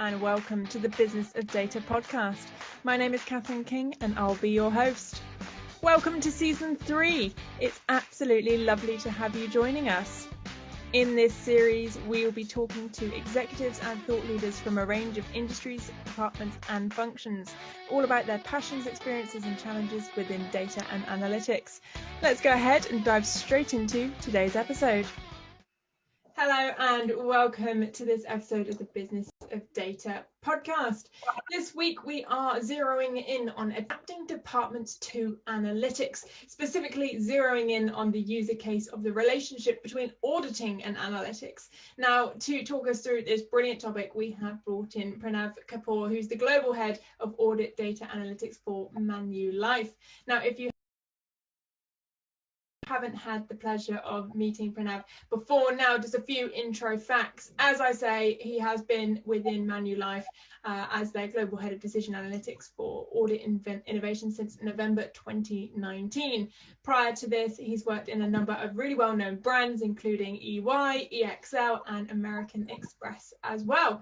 and welcome to the Business of Data podcast. My name is Catherine King and I'll be your host. Welcome to season 3. It's absolutely lovely to have you joining us. In this series, we will be talking to executives and thought leaders from a range of industries, departments and functions, all about their passions, experiences and challenges within data and analytics. Let's go ahead and dive straight into today's episode. Hello and welcome to this episode of the Business of Data podcast. This week we are zeroing in on adapting departments to analytics, specifically zeroing in on the user case of the relationship between auditing and analytics. Now, to talk us through this brilliant topic, we have brought in Pranav Kapoor, who's the Global Head of Audit Data Analytics for Manulife. Now, if you haven't had the pleasure of meeting Pranav before now, just a few intro facts. As I say, he has been within Manulife as their global head of decision analytics for audit innovation since November 2019. Prior to this, he's worked in a number of really well-known brands, including EY, EXL, and American Express as well.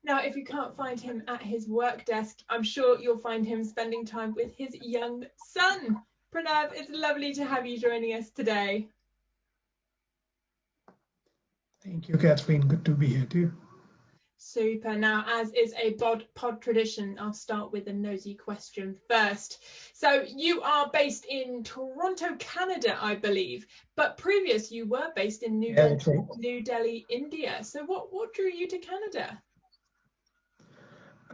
Now, if you can't find him at his work desk, I'm sure you'll find him spending time with his young son. Pranav, it's lovely to have you joining us today. Thank you, Catherine. Good to be here too. Super. Now, as is a pod tradition, I'll start with a nosy question first. So you are based in Toronto, Canada, I believe, but previous you were based in New Delhi, India. So what drew you to Canada?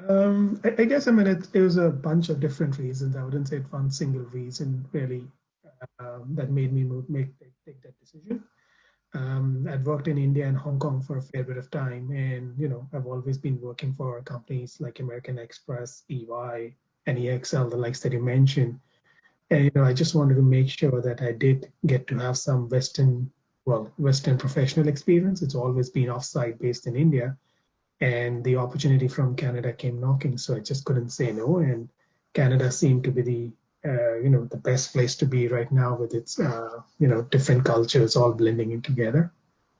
I guess, it was a bunch of different reasons. I wouldn't say it's one single reason really that made me take that decision. I'd worked in India and Hong Kong for a fair bit of time, and I've always been working for companies like American Express, EY, and EXL, the likes that you mentioned. And I just wanted to make sure that I did get to have some Western professional experience. It's always been offsite based in India. And the opportunity from Canada came knocking, so I just couldn't say no. And Canada seemed to be the best place to be right now with its different cultures all blending in together.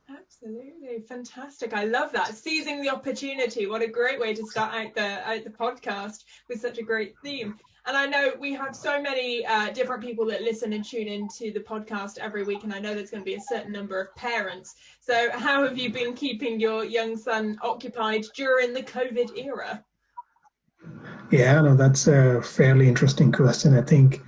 Absolutely fantastic. I love that. Seizing the opportunity. What a great way to start out the podcast with such a great theme. And I know we have so many different people that listen and tune into the podcast every week, and I know there's going to be a certain number of parents. So how have you been keeping your young son occupied during the COVID era? Yeah, no, that's a fairly interesting question. I think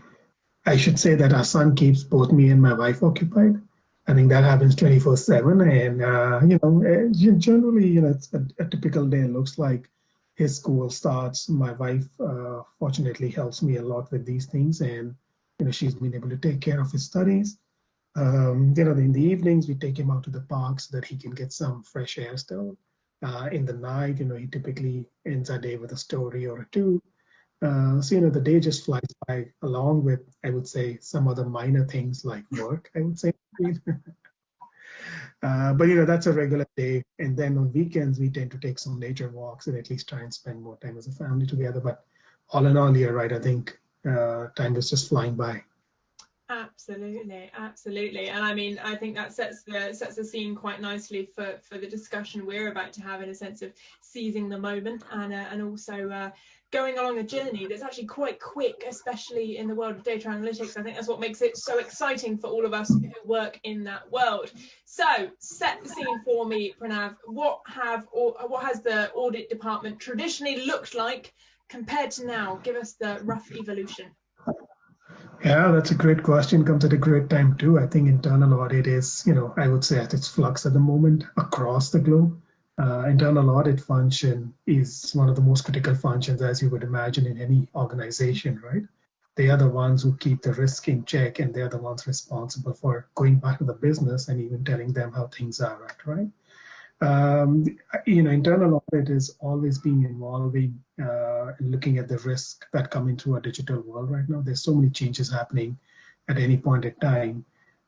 I should say that our son keeps both me and my wife occupied. I think that happens 24/7, and generally, it's a typical day looks like. His school starts. My wife, fortunately, helps me a lot with these things, and she's been able to take care of his studies. In the evenings, we take him out to the park so that he can get some fresh air still. In the night, he typically ends our day with a story or two. So the day just flies by, along with, I would say, some other minor things like work, I would say. But that's a regular day. And then on weekends, we tend to take some nature walks and at least try and spend more time as a family together. But all in all, you're right. I think time is just flying by. Absolutely. And I think that sets the scene quite nicely for the discussion we're about to have, in a sense of seizing the moment and also going along a journey that's actually quite quick, especially in the world of data analytics. I think that's what makes it so exciting for all of us who work in that world. So set the scene for me, Pranav. What has the audit department traditionally looked like compared to now? Give us the rough evolution. Yeah, that's a great question. Comes at a great time too. I think internal audit is, I would say at its flux at the moment across the globe. Internal audit function is one of the most critical functions, as you would imagine, in any organization, right? They are the ones who keep the risk in check, and they're the ones responsible for going back to the business and even telling them how things are at, right? Internal audit is always being involving in looking at the risk that come into a digital world right now. There's so many changes happening at any point in time.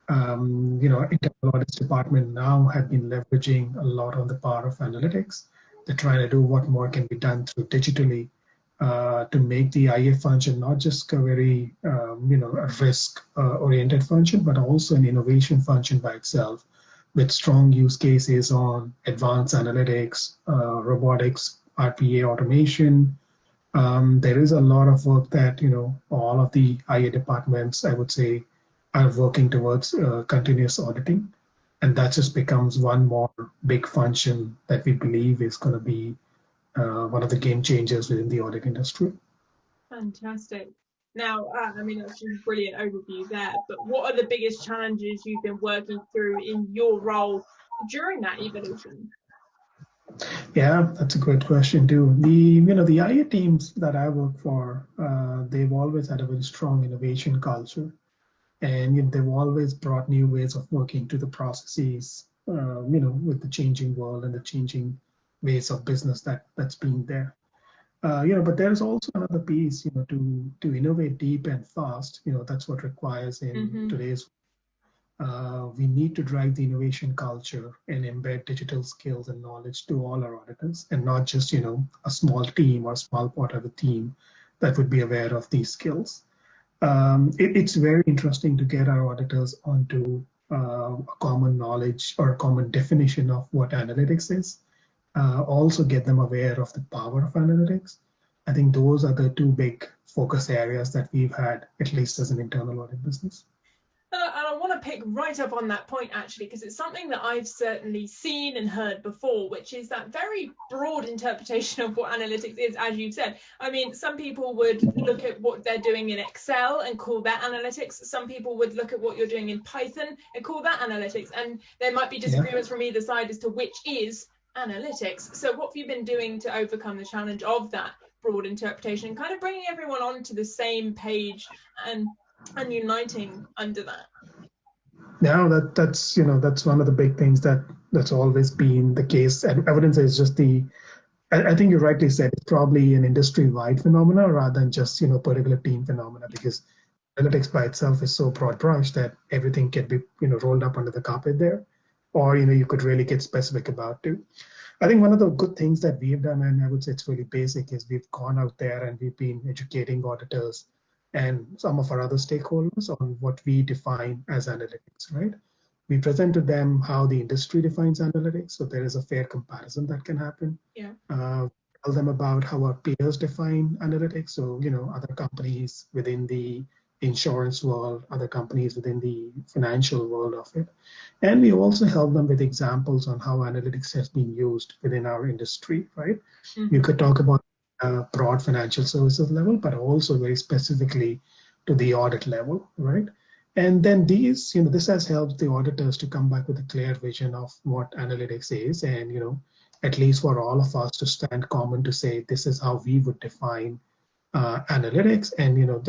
Internal audit department now have been leveraging a lot on the power of analytics. They're trying to do what more can be done through digitally to make the IA function not just a very a risk-oriented function, but also an innovation function by itself, with strong use cases on advanced analytics, robotics, RPA automation. There is a lot of work that, all of the IA departments, I would say, are working towards continuous auditing. And that just becomes one more big function that we believe is going to be one of the game changers within the audit industry. Fantastic. Now, I mean, that's a brilliant overview there, but what are the biggest challenges you've been working through in your role during that evolution? Yeah, that's a great question too. The IA teams that I work for, they've always had a very strong innovation culture, and they've always brought new ways of working to the processes, with the changing world and the changing ways of business that's being there. But there's also another piece, to innovate deep and fast. That's what requires in today's. We need to drive the innovation culture and embed digital skills and knowledge to all our auditors, and not just a small team or a small part of the team that would be aware of these skills. It's very interesting to get our auditors onto a common knowledge or a common definition of what analytics is. Also get them aware of the power of analytics. I think those are the two big focus areas that we've had, at least as an internal audit business. And I want to pick right up on that point, actually, because it's something that I've certainly seen and heard before, which is that very broad interpretation of what analytics is, as you've said. I mean, some people would look at what they're doing in Excel and call that analytics. Some people would look at what you're doing in Python and call that analytics. And there might be disagreements from either side as to which is analytics. So what have you been doing to overcome the challenge of that broad interpretation and kind of bringing everyone onto the same page and uniting under that? Now that's one of the big things that's always been the case. And I wouldn't say it's just I think you rightly said it's probably an industry-wide phenomena rather than just particular team phenomena, because analytics by itself is so broad brush that everything can be rolled up under the carpet there, or you could really get specific about it. I think one of the good things that we've done, and I would say it's really basic, is we've gone out there and we've been educating auditors and some of our other stakeholders on what we define as analytics, right? We present to them how the industry defines analytics, so there is a fair comparison that can happen. Yeah. Tell them about how our peers define analytics, so other companies within the insurance world, other companies within the financial world of it. And we also help them with examples on how analytics has been used within our industry, right? You could talk about broad financial services level, but also very specifically to the audit level, right? And then this has helped the auditors to come back with a clear vision of what analytics is, and at least for all of us to stand common to say this is how we would define analytics, and that